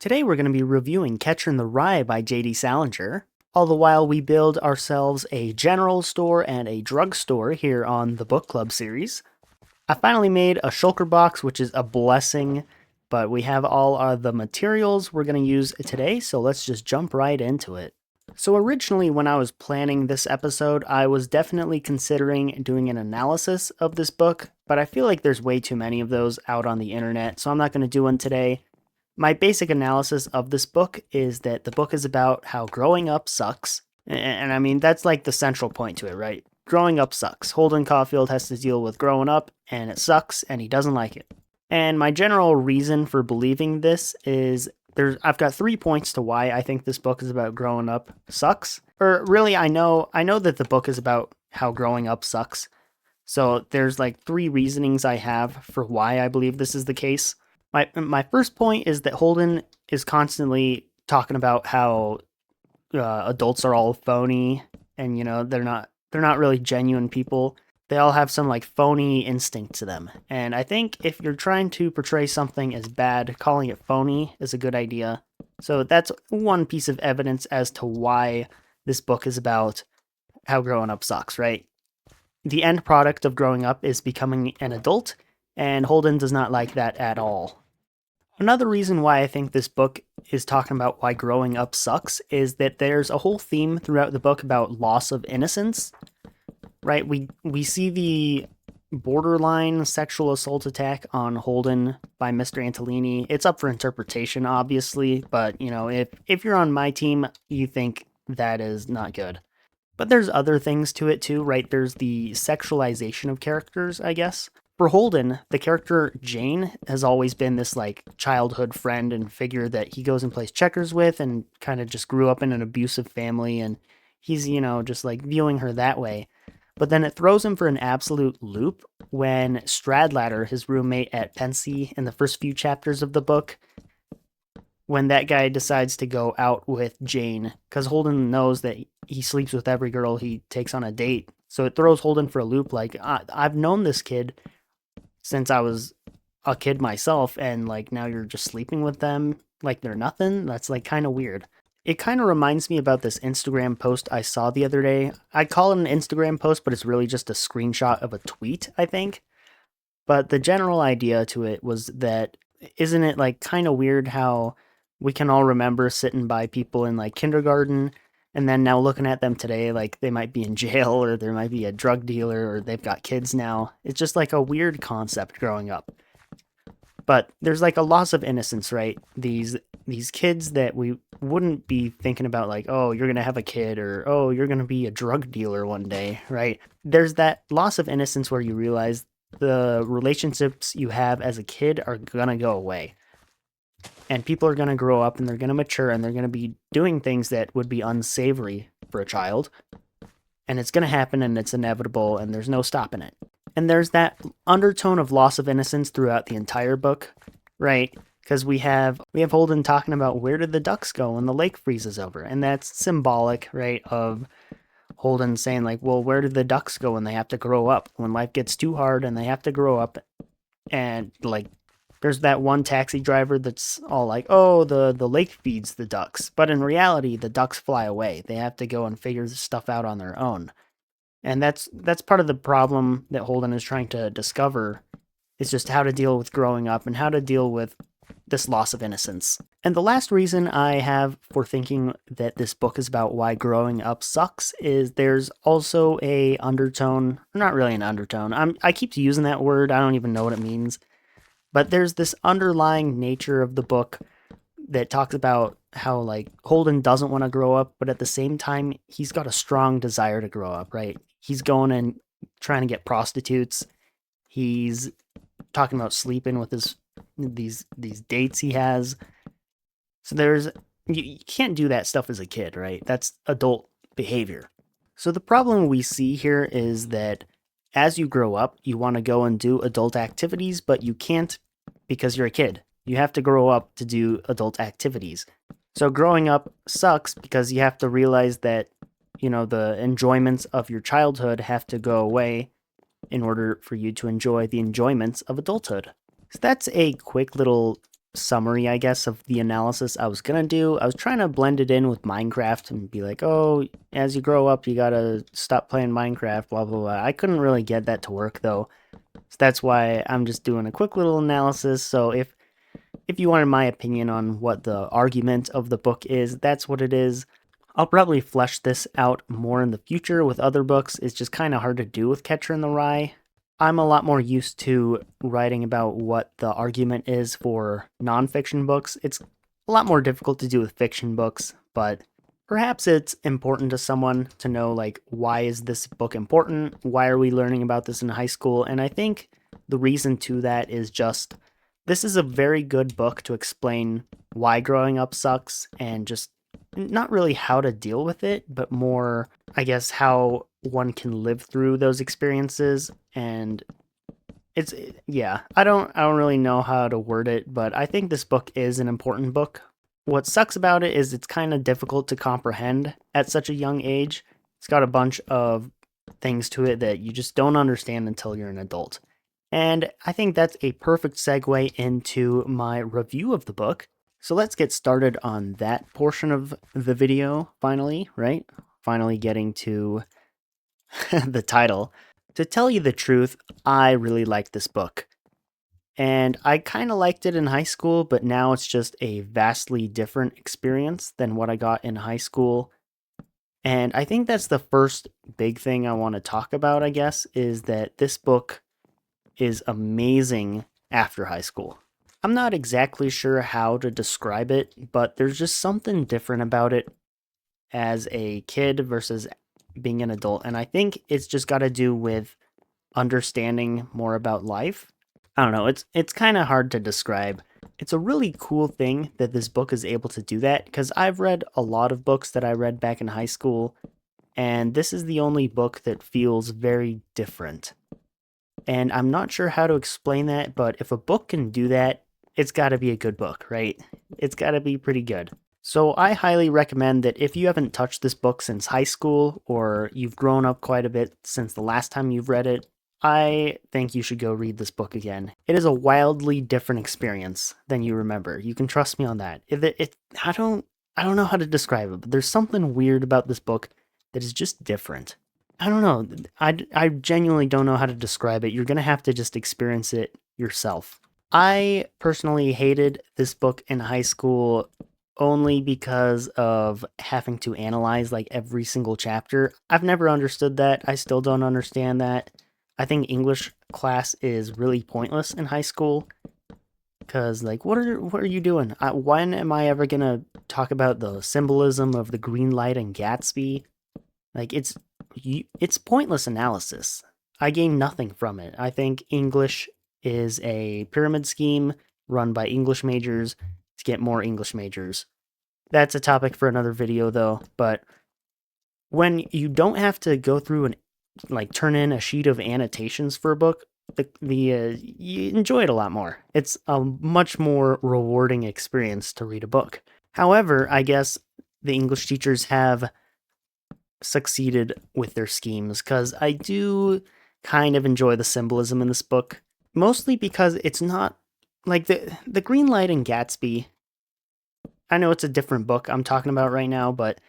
Today we're going to be reviewing Catcher in the Rye by J.D. Salinger. All the while we build ourselves a general store and a drugstore here on the book club series. I finally made a shulker box, which is a blessing, but we have all of the materials we're going to use today, so let's just jump right into it. So originally when I was planning this episode, I was definitely considering doing an analysis of this book, but I feel like there's way too many of those out on the internet, so I'm not going to do one today. My basic analysis of this book is that the book is about how growing up sucks. And I mean, that's like the central point to it, right? Growing up sucks. Holden Caulfield has to deal with growing up, and it sucks, and he doesn't like it. And my general reason for believing this is I've got 3 points to why I think this book is about growing up sucks. Or really, I know that the book is about how growing up sucks. So there's like 3 reasonings I have for why I believe this is the case. My first point is that Holden is constantly talking about how adults are all phony, and they're not really genuine people. They all have some like phony instinct to them. And I think if you're trying to portray something as bad, calling it phony is a good idea. So that's one piece of evidence as to why this book is about how growing up sucks, right? The end product of growing up is becoming an adult, and Holden does not like that at all. Another reason why I think this book is talking about why growing up sucks is that there's a whole theme throughout the book about loss of innocence, right? We see the borderline sexual assault attack on Holden by Mr. Antolini. It's up for interpretation, obviously, but if you're on my team, you think that is not good. But there's other things to it too, right? There's the sexualization of characters, I guess. For Holden, the character Jane has always been this like childhood friend and figure that he goes and plays checkers with, and kind of just grew up in an abusive family, and he's, just like viewing her that way. But then it throws him for an absolute loop when Stradlater, his roommate at Pensy in the first few chapters of the book, when that guy decides to go out with Jane, because Holden knows that he sleeps with every girl he takes on a date. So it throws Holden for a loop, like, I've known this kid since I was a kid myself, and like now you're just sleeping with them like they're nothing. That's like kind of weird. It kind of reminds me about this Instagram post I saw the other day. I'd call it an Instagram post, but it's really just a screenshot of a tweet, I think. But the general idea to it was that, isn't it like kind of weird how we can all remember sitting by people in like kindergarten, and then now looking at them today, like they might be in jail, or there might be a drug dealer, or they've got kids now. It's just like a weird concept growing up. But there's like a loss of innocence, right? These kids that we wouldn't be thinking about, like, oh, you're going to have a kid, or oh, you're going to be a drug dealer one day, right? There's that loss of innocence where you realize the relationships you have as a kid are going to go away. And people are going to grow up, and they're going to mature, and they're going to be doing things that would be unsavory for a child. And it's going to happen, and it's inevitable, and there's no stopping it. And there's that undertone of loss of innocence throughout the entire book, right? Because we have Holden talking about where did the ducks go when the lake freezes over. And that's symbolic, right, of Holden saying like, well, where did the ducks go when they have to grow up? When life gets too hard and they have to grow up, and like, there's that one taxi driver that's all like, oh, the lake feeds the ducks. But in reality, the ducks fly away. They have to go and figure this stuff out on their own. And that's part of the problem that Holden is trying to discover, is just how to deal with growing up and how to deal with this loss of innocence. And the last reason I have for thinking that this book is about why growing up sucks is there's also a undertone, not really an undertone. I keep using that word. I don't even know what it means. But there's this underlying nature of the book that talks about how like Holden doesn't want to grow up, but at the same time, he's got a strong desire to grow up, right? He's going and trying to get prostitutes. He's talking about sleeping with these dates he has. So you can't do that stuff as a kid, right? That's adult behavior. So the problem we see here is that as you grow up, you want to go and do adult activities, but you can't because you're a kid. You have to grow up to do adult activities. So growing up sucks because you have to realize that, the enjoyments of your childhood have to go away in order for you to enjoy the enjoyments of adulthood. So that's a quick little summary, I guess, of the analysis I was gonna do. I was trying to blend it in with Minecraft and be like, oh, as you grow up, you gotta stop playing Minecraft, blah, blah, blah. I couldn't really get that to work, though. So that's why I'm just doing a quick little analysis. So if you wanted my opinion on what the argument of the book is, that's what it is. I'll probably flesh this out more in the future with other books. It's just kind of hard to do with Catcher in the Rye. I'm a lot more used to writing about what the argument is for nonfiction books. It's a lot more difficult to do with fiction books, but perhaps it's important to someone to know, like, why is this book important? Why are we learning about this in high school? And I think the reason to that is just this is a very good book to explain why growing up sucks and just not really how to deal with it, but more, I guess, how one can live through those experiences. And it's, yeah, I don't really know how to word it, but I think this book is an important book. What sucks about it is it's kind of difficult to comprehend at such a young age. It's got a bunch of things to it that you just don't understand until you're an adult. And I think that's a perfect segue into my review of the book. So let's get started on that portion of the video, finally, right? Finally getting to the title. To tell you the truth, I really like this book. And I kind of liked it in high school, but now it's just a vastly different experience than what I got in high school. And I think that's the first big thing I want to talk about, I guess, is that this book is amazing after high school. I'm not exactly sure how to describe it, but there's just something different about it as a kid versus being an adult. And I think it's just got to do with understanding more about life. I don't know, it's kind of hard to describe. It's a really cool thing that this book is able to do that, because I've read a lot of books that I read back in high school, and this is the only book that feels very different. And I'm not sure how to explain that, but if a book can do that, it's got to be a good book, right? It's got to be pretty good. So I highly recommend that if you haven't touched this book since high school, or you've grown up quite a bit since the last time you've read it, I think you should go read this book again. It is a wildly different experience than you remember. You can trust me on that. I don't know how to describe it, but there's something weird about this book that is just different. I don't know. I genuinely don't know how to describe it. You're going to have to just experience it yourself. I personally hated this book in high school only because of having to analyze like every single chapter. I've never understood that. I still don't understand that. I think English class is really pointless in high school because, like, what are you doing? When am I ever gonna talk about the symbolism of the green light and Gatsby? Like, it's pointless analysis. I gain nothing from it. I think English is a pyramid scheme run by English majors to get more English majors. That's a topic for another video, though. But when you don't have to go through and like turn in a sheet of annotations for a book, you enjoy it a lot more. It's a much more rewarding experience to read a book. However, I guess the English teachers have succeeded with their schemes, because I do kind of enjoy the symbolism in this book, mostly because it's not like the Green Light and Gatsby. I know it's a different book I'm talking about right now, but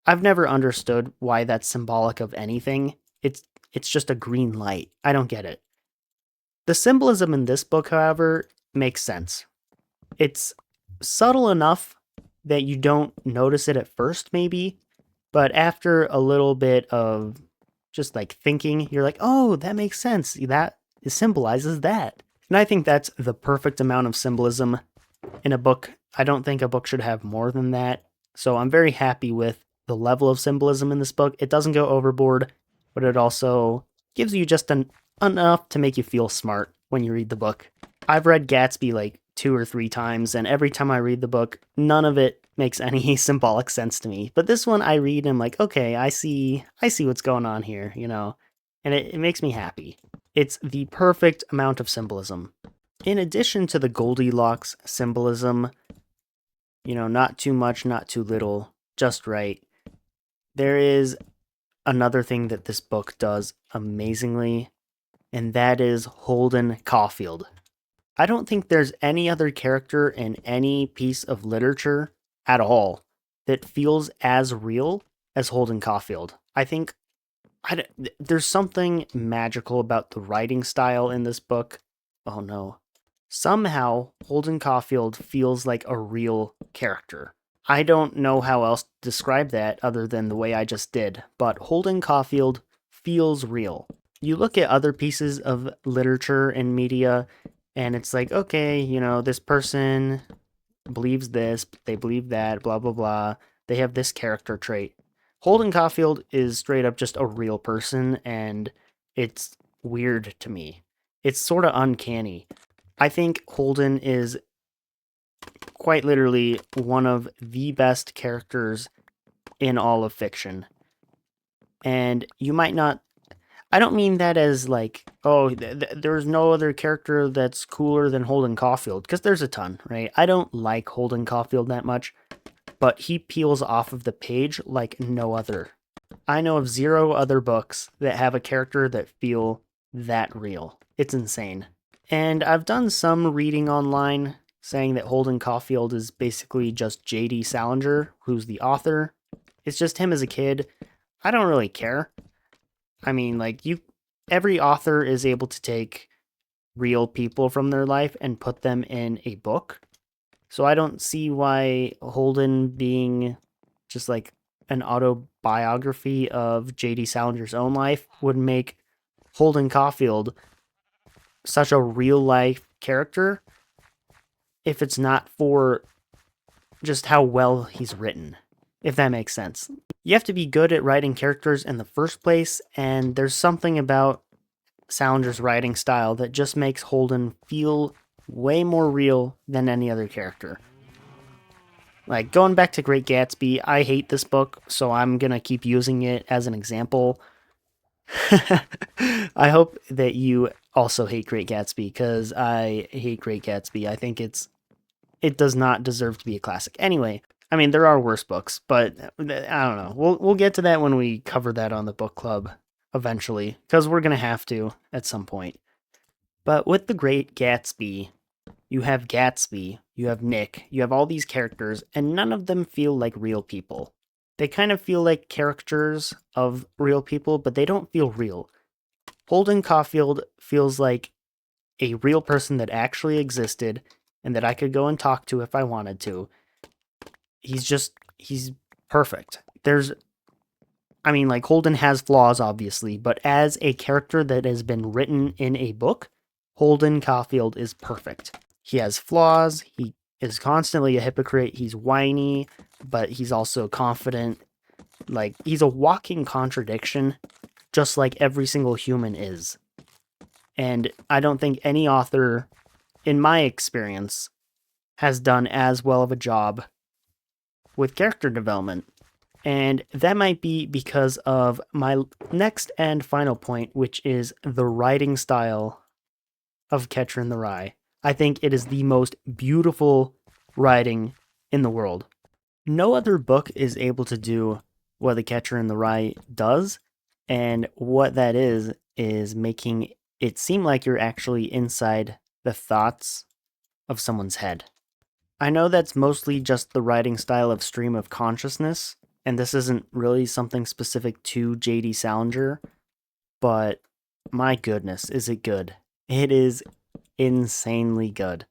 I've never understood why that's symbolic of anything. It's just a green light. I don't get it. The symbolism in this book, however, makes sense. It's subtle enough that you don't notice it at first, maybe, but after a little bit of just like thinking, you're like, oh, that makes sense. That symbolizes that. And I think that's the perfect amount of symbolism in a book. I don't think a book should have more than that. So I'm very happy with the level of symbolism in this book. It doesn't go overboard, but it also gives you just enough to make you feel smart when you read the book. I've read Gatsby like 2 or 3 times, and every time I read the book, none of it makes any symbolic sense to me. But this one I read and I'm like, okay, I see what's going on here, and it makes me happy. It's the perfect amount of symbolism. In addition to the Goldilocks symbolism, not too much, not too little, just right, there is another thing that this book does amazingly, and that is Holden Caulfield. I don't think there's any other character in any piece of literature at all that feels as real as Holden Caulfield. I think there's something magical about the writing style in this book. Oh no. Somehow, Holden Caulfield feels like a real character. I don't know how else to describe that other than the way I just did, but Holden Caulfield feels real. You look at other pieces of literature and media, and it's like, okay, this person believes this, they believe that, blah, blah, blah. They have this character trait. Holden Caulfield is straight up just a real person, and it's weird to me. It's sort of uncanny. I think Holden is quite literally one of the best characters in all of fiction. And you might not, I don't mean that as like, oh, there's no other character that's cooler than Holden Caulfield, because there's a ton, right? I don't like Holden Caulfield that much, but he peels off of the page like no other. I know of 0 other books that have a character that feel that real. It's insane. And I've done some reading online saying that Holden Caulfield is basically just J.D. Salinger, who's the author. It's just him as a kid. I don't really care. I mean, every author is able to take real people from their life and put them in a book. So I don't see why Holden being just like an autobiography of J.D. Salinger's own life would make Holden Caulfield such a real life character if it's not for just how well he's written, if that makes sense. You have to be good at writing characters in the first place, and there's something about Salinger's writing style that just makes Holden feel way more real than any other character. Like, going back to Great Gatsby, I hate this book, so I'm gonna keep using it as an example. I hope that you also hate Great Gatsby, because I hate Great Gatsby. I think it does not deserve to be a classic. Anyway, I mean, there are worse books, but I don't know. We'll get to that when we cover that on the book club eventually, because we're gonna have to at some point. But with the Great Gatsby, you have Gatsby, you have Nick, you have all these characters, and none of them feel like real people. They kind of feel like characters of real people, but they don't feel real. Holden Caulfield feels like a real person that actually existed and that I could go and talk to if I wanted to. He's perfect. Holden has flaws, obviously, but as a character that has been written in a book, Holden Caulfield is perfect. He has flaws. He is constantly a hypocrite. He's whiny, but he's also confident. Like, he's a walking contradiction, just like every single human is. And I don't think any author, in my experience, has done as well of a job with character development. And that might be because of my next and final point, which is the writing style of Catcher in the Rye. I think it is the most beautiful writing in the world. No other book is able to do what The Catcher in the Rye does, and what that is making it seem like you're actually inside the thoughts of someone's head. I know that's mostly just the writing style of stream of consciousness, and this isn't really something specific to J.D. Salinger, but my goodness, is it good. It is insanely good.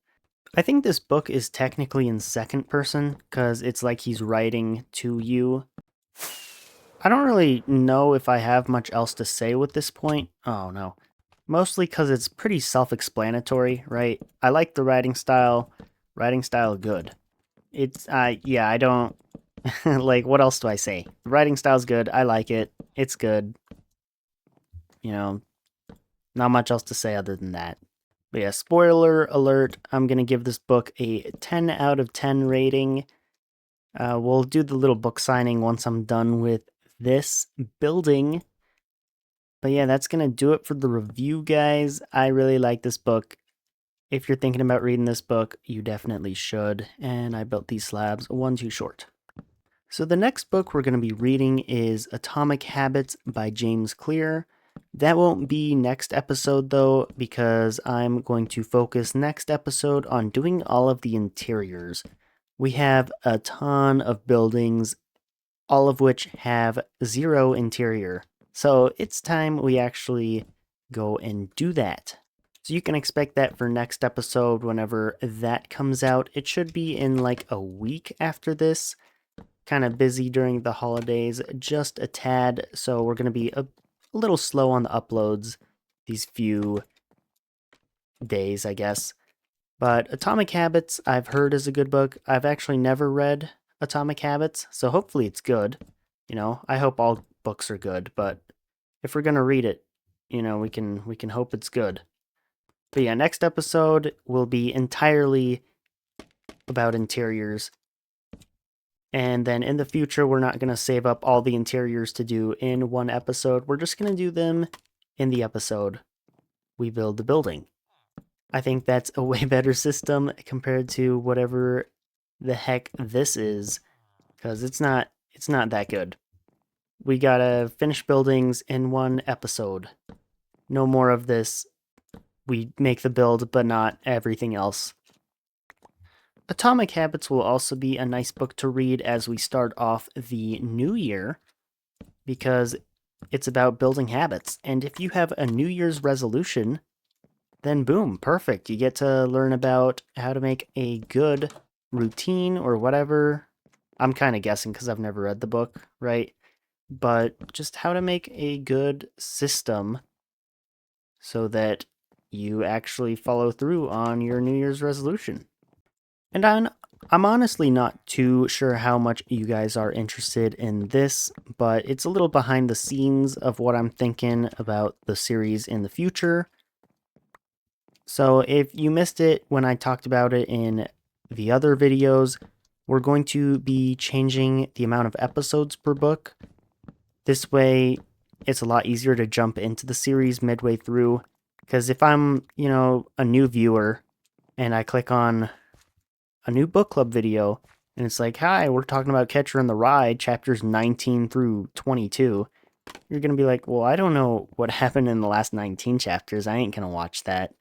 I think this book is technically in second person, because it's like he's writing to you. I don't really know if I have much else to say with this point. Oh no. Mostly because it's pretty self-explanatory, right? I like the writing style. Writing style good. It's, yeah, I don't, like, what else do I say? The writing style's good. I like it. It's good. Not much else to say other than that. But yeah, spoiler alert, I'm going to give this book a 10 out of 10 rating. We'll do the little book signing once I'm done with this building. But yeah, that's going to do it for the review, guys. I really like this book. If you're thinking about reading this book, you definitely should. And I built these slabs one too short. So the next book we're going to be reading is Atomic Habits by James Clear. That won't be next episode though, because I'm going to focus next episode on doing all of the interiors. We have a ton of buildings, all of which have 0 interior. So it's time we actually go and do that. So you can expect that for next episode whenever that comes out. It should be in like a week after this. Kind of busy during the holidays, just a tad, so we're going to be a little slow on the uploads these few days, I guess. But Atomic Habits, I've heard is a good book. I've actually never read Atomic Habits, so hopefully it's good. You know, I hope all books are good, but if we're going to read it, you know, we can hope it's good. But yeah, next episode will be entirely about interiors. And then in the future, we're not going to save up all the interiors to do in one episode. We're just going to do them in the episode we build the building. I think that's a way better system compared to whatever the heck this is, because it's not that good. We gotta finish buildings in one episode. No more of this. We make the build, but not everything else. Atomic Habits will also be a nice book to read as we start off the new year, because it's about building habits. And if you have a New Year's resolution, then boom, perfect. You get to learn about how to make a good routine or whatever. I'm kind of guessing because I've never read the book, right? But just how to make a good system so that you actually follow through on your New Year's resolution. And I'm honestly not too sure how much you guys are interested in this, but it's a little behind the scenes of what I'm thinking about the series in the future. So if you missed it when I talked about it in the other videos, we're going to be changing the amount of episodes per book. This way, it's a lot easier to jump into the series midway through. Because if I'm, you know, a new viewer and I click on a new book club video and it's like, hi, we're talking about Catcher in the Rye, chapters 19 through 22, you're going to be like, well, I don't know what happened in the last 19 chapters. I ain't going to watch that.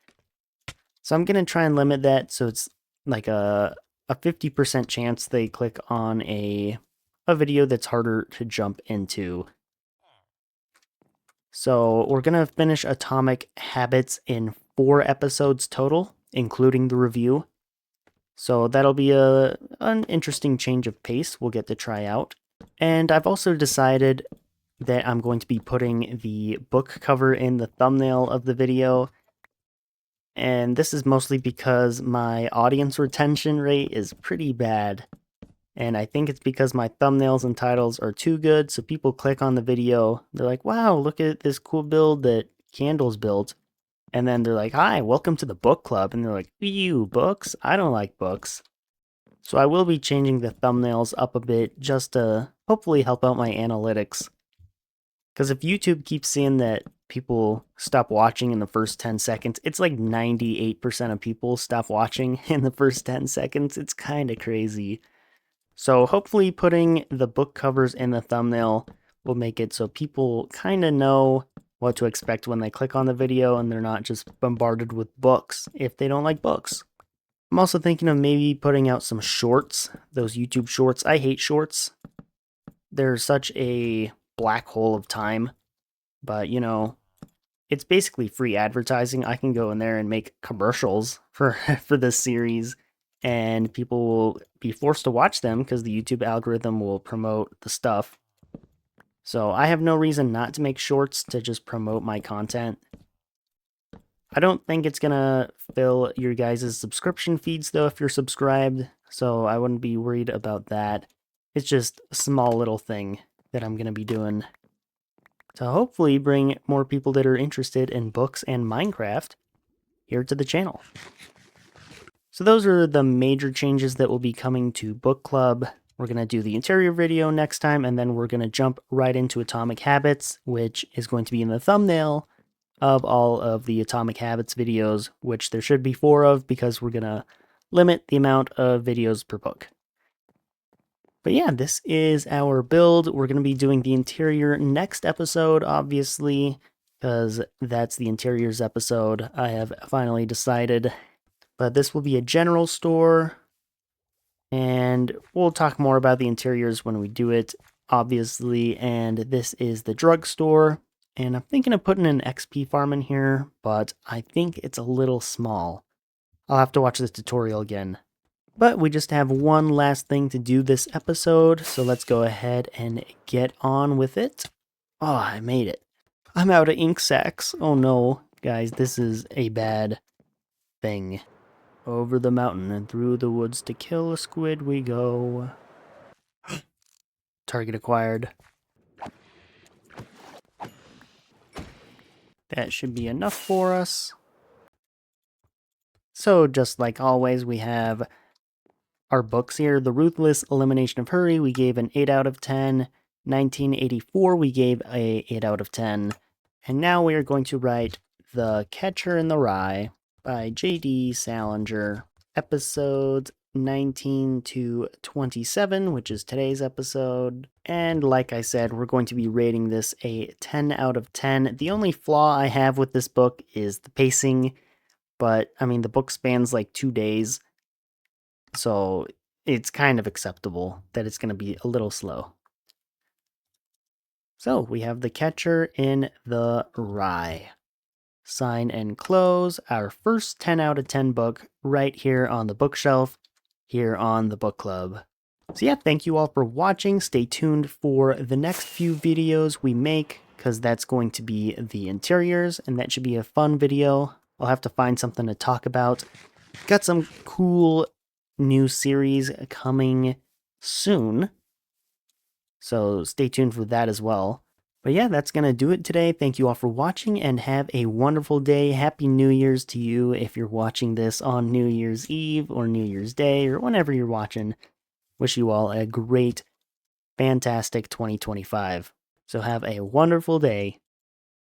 So I'm going to try and limit that so it's like a 50% chance they click on a video that's harder to jump into. So we're going to finish Atomic Habits in 4 episodes total, including the review. So that'll be an interesting change of pace we'll get to try out. And I've also decided that I'm going to be putting the book cover in the thumbnail of the video. And this is mostly because my audience retention rate is pretty bad. And I think it's because my thumbnails and titles are too good, so people click on the video, they're like, wow, look at this cool build that Candle's built. And then they're like, hi, welcome to the book club. And they're like, ew, books? I don't like books. So I will be changing the thumbnails up a bit just to hopefully help out my analytics. Because if YouTube keeps seeing that people stop watching in the first 10 seconds, it's like 98% of people stop watching in the first 10 seconds. It's kind of crazy. So hopefully putting the book covers in the thumbnail will make it so people kind of know what to expect when they click on the video and they're not just bombarded with books if they don't like books. I'm also thinking of maybe putting out some shorts, those YouTube shorts. I hate shorts. They're such a black hole of time, but you know, it's basically free advertising. I can go in there and make commercials for this series, and people will be forced to watch them because the YouTube algorithm will promote the stuff. So I have no reason not to make shorts to just promote my content. I don't think it's gonna fill your guys' subscription feeds though if you're subscribed, so I wouldn't be worried about that. It's just a small little thing that I'm gonna be doing to hopefully bring more people that are interested in books and Minecraft here to the channel. So those are the major changes that will be coming to Book Club. We're going to do the interior video next time, and then we're going to jump right into Atomic Habits, which is going to be in the thumbnail of all of the Atomic Habits videos, which there should be 4 of because we're going to limit the amount of videos per book. But yeah, this is our build. We're going to be doing the interior next episode, obviously, because that's the interiors episode. I have finally decided. But this will be a general store, and we'll talk more about the interiors when we do it, obviously. And this is the drugstore, and I'm thinking of putting an XP farm in here, but I think it's a little small. I'll have to watch the tutorial again. But we just have one last thing to do this episode, so let's go ahead and get on with it. Oh, I made it. I'm out of ink sacs. Oh no, guys, this is a bad thing. Over the mountain and through the woods to kill a squid we go. Target acquired. That should be enough for us. So just like always, we have our books here. The Ruthless Elimination of Hurry, we gave an 8 out of 10. 1984, we gave a 8 out of 10. And now we are going to write The Catcher in the Rye by J.D. Salinger. Episodes 19 to 27, which is today's episode. And like I said, we're going to be rating this a 10 out of 10. The only flaw I have with this book is the pacing, but I mean, the book spans like 2 days, so it's kind of acceptable that it's going to be a little slow. So we have The Catcher in the Rye. Sign and close, our first 10 out of 10 book right here on the bookshelf, here on the book club. So yeah, thank you all for watching. Stay tuned for the next few videos we make, because that's going to be the interiors, and that should be a fun video. I'll have to find something to talk about. Got some cool new series coming soon, so stay tuned for that as well. But yeah, that's going to do it today. Thank you all for watching, and have a wonderful day. Happy New Year's to you if you're watching this on New Year's Eve or New Year's Day or whenever you're watching. Wish you all a great, fantastic 2025. So have a wonderful day.